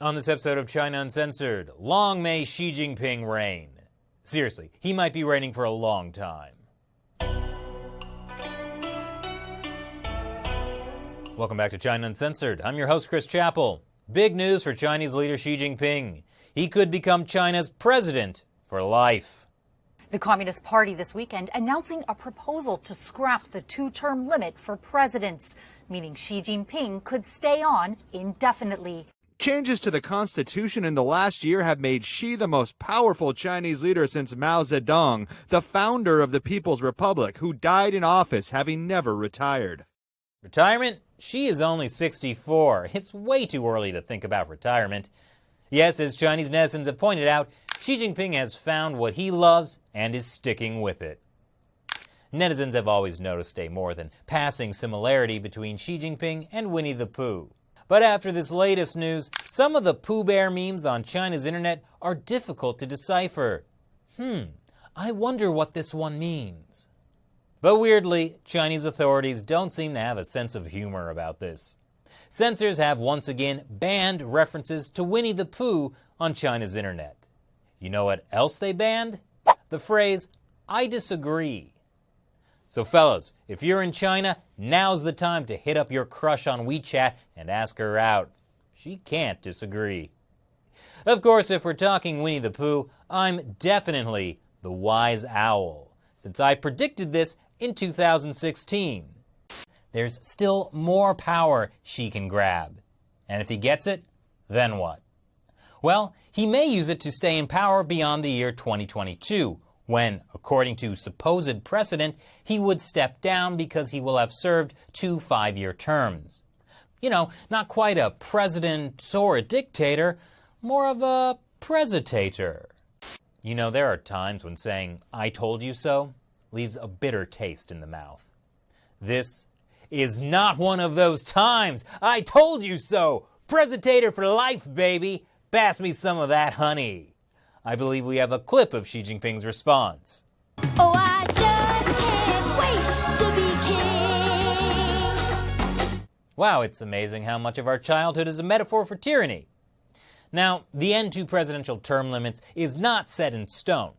On this episode of China Uncensored, long may Xi Jinping reign. Seriously, he might be reigning for a long time. Welcome back to China Uncensored. I'm your host, Chris Chappell. Big news for Chinese leader Xi Jinping. He could become China's president for life. The Communist Party this weekend announcing a proposal to scrap the two-term limit for presidents, meaning Xi Jinping could stay on indefinitely. Changes to the Constitution in the last year have made Xi the most powerful Chinese leader since Mao Zedong, the founder of the People's Republic, who died in office having never retired. Retirement? Xi is only 64. It's way too early to think about retirement. Yes, as Chinese netizens have pointed out, Xi Jinping has found what he loves and is sticking with it. Netizens have always noticed a more than passing similarity between Xi Jinping and Winnie the Pooh. But after this latest news, some of the Pooh Bear memes on China's internet are difficult to decipher. I wonder what this one means. But weirdly, Chinese authorities don't seem to have a sense of humor about this. Censors have once again banned references to Winnie the Pooh on China's internet. You know what else they banned? The phrase, "I disagree." So fellas, if you're in China, now's the time to hit up your crush on WeChat and ask her out. She can't disagree. Of course, if we're talking Winnie the Pooh, I'm definitely the wise owl, since I predicted this in 2016. There's still more power Xi can grab. And if he gets it, then what? Well, he may use it to stay in power beyond the year 2022, when, according to supposed precedent, he would step down because he will have served 2 5-year terms. You know, not quite a president or a dictator, more of a presitator. You know, there are times when saying, "I told you so," leaves a bitter taste in the mouth. This is not one of those times. I told you so! Presitator for life, baby! Pass me some of that honey. I believe we have a clip of Xi Jinping's response. Oh, I just can't wait to be king. Wow, it's amazing how much of our childhood is a metaphor for tyranny. Now, the end to presidential term limits is not set in stone.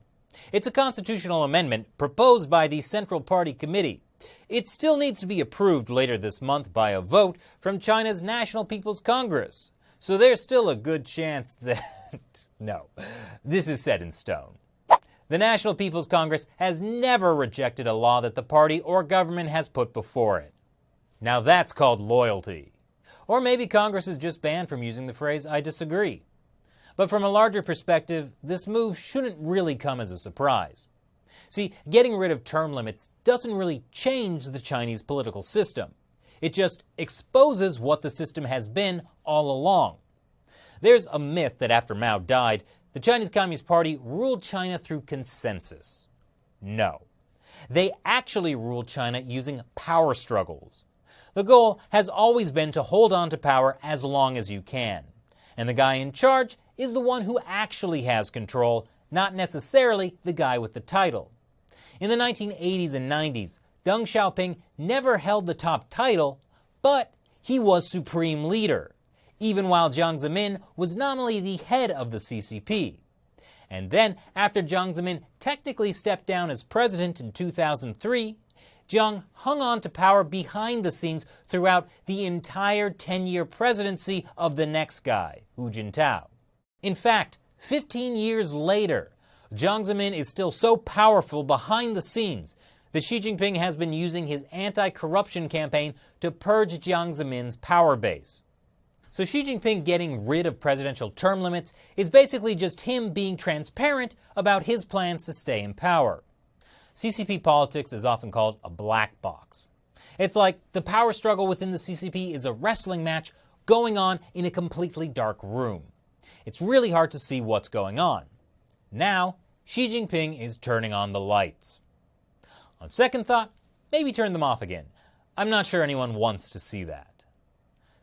It's a constitutional amendment proposed by the Central Party Committee. It still needs to be approved later this month by a vote from China's National People's Congress. So there's still a good chance that... No, this is set in stone. The National People's Congress has never rejected a law that the party or government has put before it. Now that's called loyalty. Or maybe Congress is just banned from using the phrase, "I disagree." But from a larger perspective, this move shouldn't really come as a surprise. See, getting rid of term limits doesn't really change the Chinese political system. It just exposes what the system has been all along. There's a myth that after Mao died, the Chinese Communist Party ruled China through consensus. No. They actually ruled China using power struggles. The goal has always been to hold on to power as long as you can. And the guy in charge is the one who actually has control, not necessarily the guy with the title. In the 1980s and 90s, Deng Xiaoping never held the top title, but he was supreme leader, even while Jiang Zemin was nominally the head of the CCP. And then, after Jiang Zemin technically stepped down as president in 2003, Jiang hung on to power behind the scenes throughout the entire 10-year presidency of the next guy, Hu Jintao. In fact, 15 years later, Jiang Zemin is still so powerful behind the scenes that Xi Jinping has been using his anti-corruption campaign to purge Jiang Zemin's power base. So Xi Jinping getting rid of presidential term limits is basically just him being transparent about his plans to stay in power. CCP politics is often called a black box. It's like the power struggle within the CCP is a wrestling match going on in a completely dark room. It's really hard to see what's going on. Now, Xi Jinping is turning on the lights. On second thought, maybe turn them off again. I'm not sure anyone wants to see that.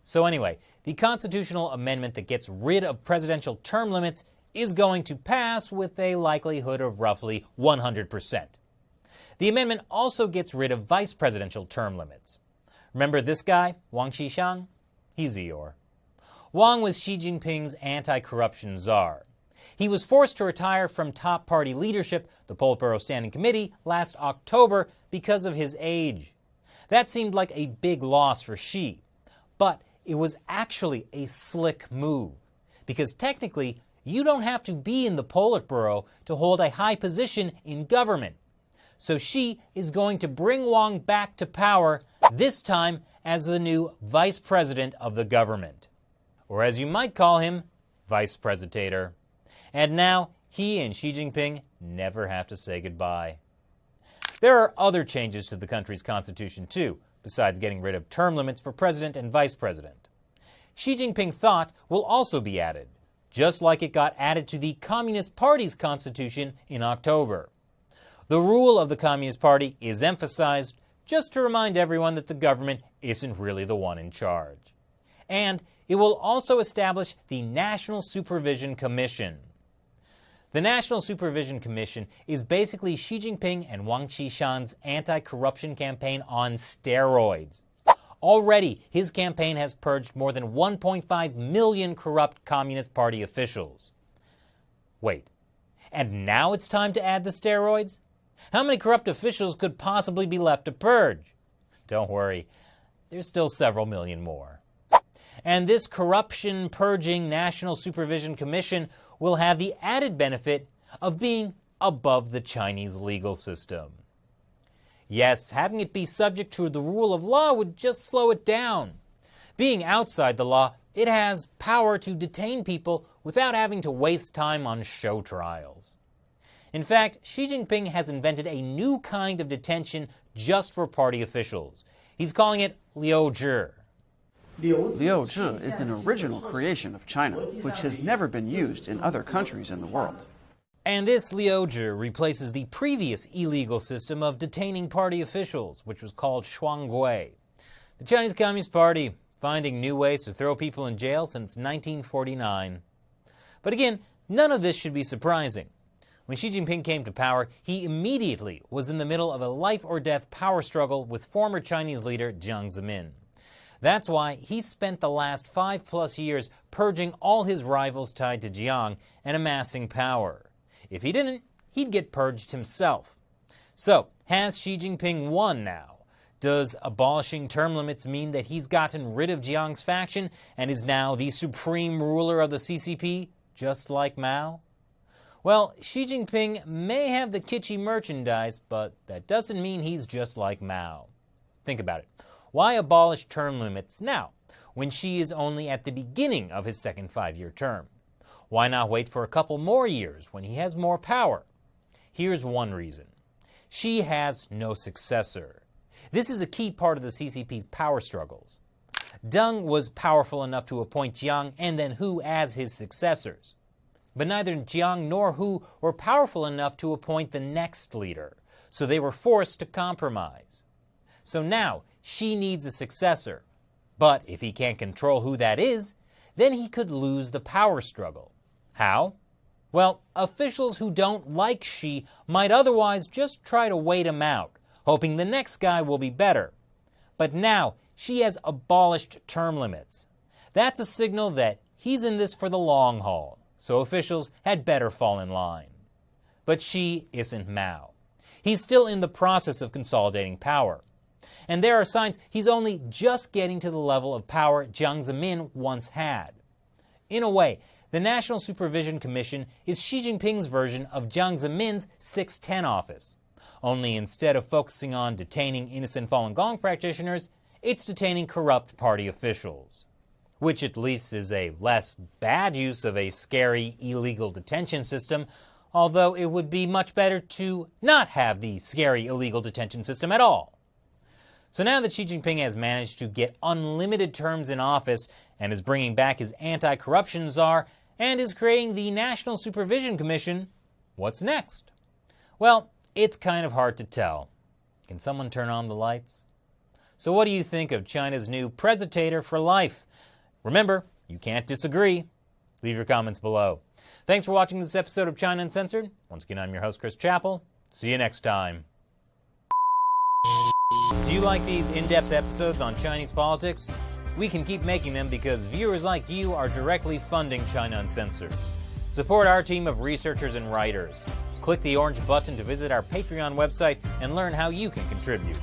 So anyway, the constitutional amendment that gets rid of presidential term limits is going to pass with a likelihood of roughly 100%. The amendment also gets rid of vice presidential term limits. Remember this guy, Wang Qishan? He's Eeyore. Wang was Xi Jinping's anti-corruption czar. He was forced to retire from top party leadership, the Politburo Standing Committee, last October because of his age. That seemed like a big loss for Xi, but it was actually a slick move, because technically you don't have to be in the Politburo to hold a high position in government. So Xi is going to bring Wang back to power, this time as the new vice president of the government. Or as you might call him, vice presidentator. And now he and Xi Jinping never have to say goodbye. There are other changes to the country's constitution too, besides getting rid of term limits for president and vice president. Xi Jinping thought will also be added, just like it got added to the Communist Party's constitution in October. The rule of the Communist Party is emphasized just to remind everyone that the government isn't really the one in charge. And it will also establish the National Supervision Commission. The National Supervision Commission is basically Xi Jinping and Wang Qishan's anti-corruption campaign on steroids. Already, his campaign has purged more than 1.5 million corrupt Communist Party officials. Wait, and now it's time to add the steroids? How many corrupt officials could possibly be left to purge? Don't worry, there's still several million more. And this corruption-purging National Supervision Commission will have the added benefit of being above the Chinese legal system. Yes, having it be subject to the rule of law would just slow it down. Being outside the law, it has power to detain people without having to waste time on show trials. In fact, Xi Jinping has invented a new kind of detention just for party officials. He's calling it liuzhi. Liuzhi is an original creation of China, which has never been used in other countries in the world. And this liuzhi replaces the previous illegal system of detaining party officials, which was called shuanggui. The Chinese Communist Party finding new ways to throw people in jail since 1949. But again, none of this should be surprising. When Xi Jinping came to power, he immediately was in the middle of a life-or-death power struggle with former Chinese leader Jiang Zemin. That's why he spent the last 5+ years purging all his rivals tied to Jiang and amassing power. If he didn't, he'd get purged himself. So, has Xi Jinping won now? Does abolishing term limits mean that he's gotten rid of Jiang's faction and is now the supreme ruler of the CCP, just like Mao? Well, Xi Jinping may have the kitschy merchandise, but that doesn't mean he's just like Mao. Think about it. Why abolish term limits now, when Xi is only at the beginning of his second 5-year term? Why not wait for a couple more years when he has more power? Here's one reason. Xi has no successor. This is a key part of the CCP's power struggles. Deng was powerful enough to appoint Jiang and then Hu as his successors. But neither Jiang nor Hu were powerful enough to appoint the next leader, so they were forced to compromise. So now, Xi needs a successor. But if he can't control who that is, then he could lose the power struggle. How? Well, officials who don't like Xi might otherwise just try to wait him out, hoping the next guy will be better. But now, Xi has abolished term limits. That's a signal that he's in this for the long haul, so officials had better fall in line. But Xi isn't Mao. He's still in the process of consolidating power. And there are signs he's only just getting to the level of power Jiang Zemin once had. In a way, the National Supervision Commission is Xi Jinping's version of Jiang Zemin's 610 office. Only instead of focusing on detaining innocent Falun Gong practitioners, it's detaining corrupt party officials. Which at least is a less bad use of a scary, illegal detention system, although it would be much better to not have the scary, illegal detention system at all. So now that Xi Jinping has managed to get unlimited terms in office and is bringing back his anti-corruption czar and is creating the National Supervision Commission, what's next? Well, it's kind of hard to tell. Can someone turn on the lights? So what do you think of China's new presidentator for life? Remember, you can't disagree. Leave your comments below. Thanks for watching this episode of China Uncensored. Once again, I'm your host, Chris Chappell. See you next time. Do you like these in-depth episodes on Chinese politics? We can keep making them because viewers like you are directly funding China Uncensored. Support our team of researchers and writers. Click the orange button to visit our Patreon website and learn how you can contribute.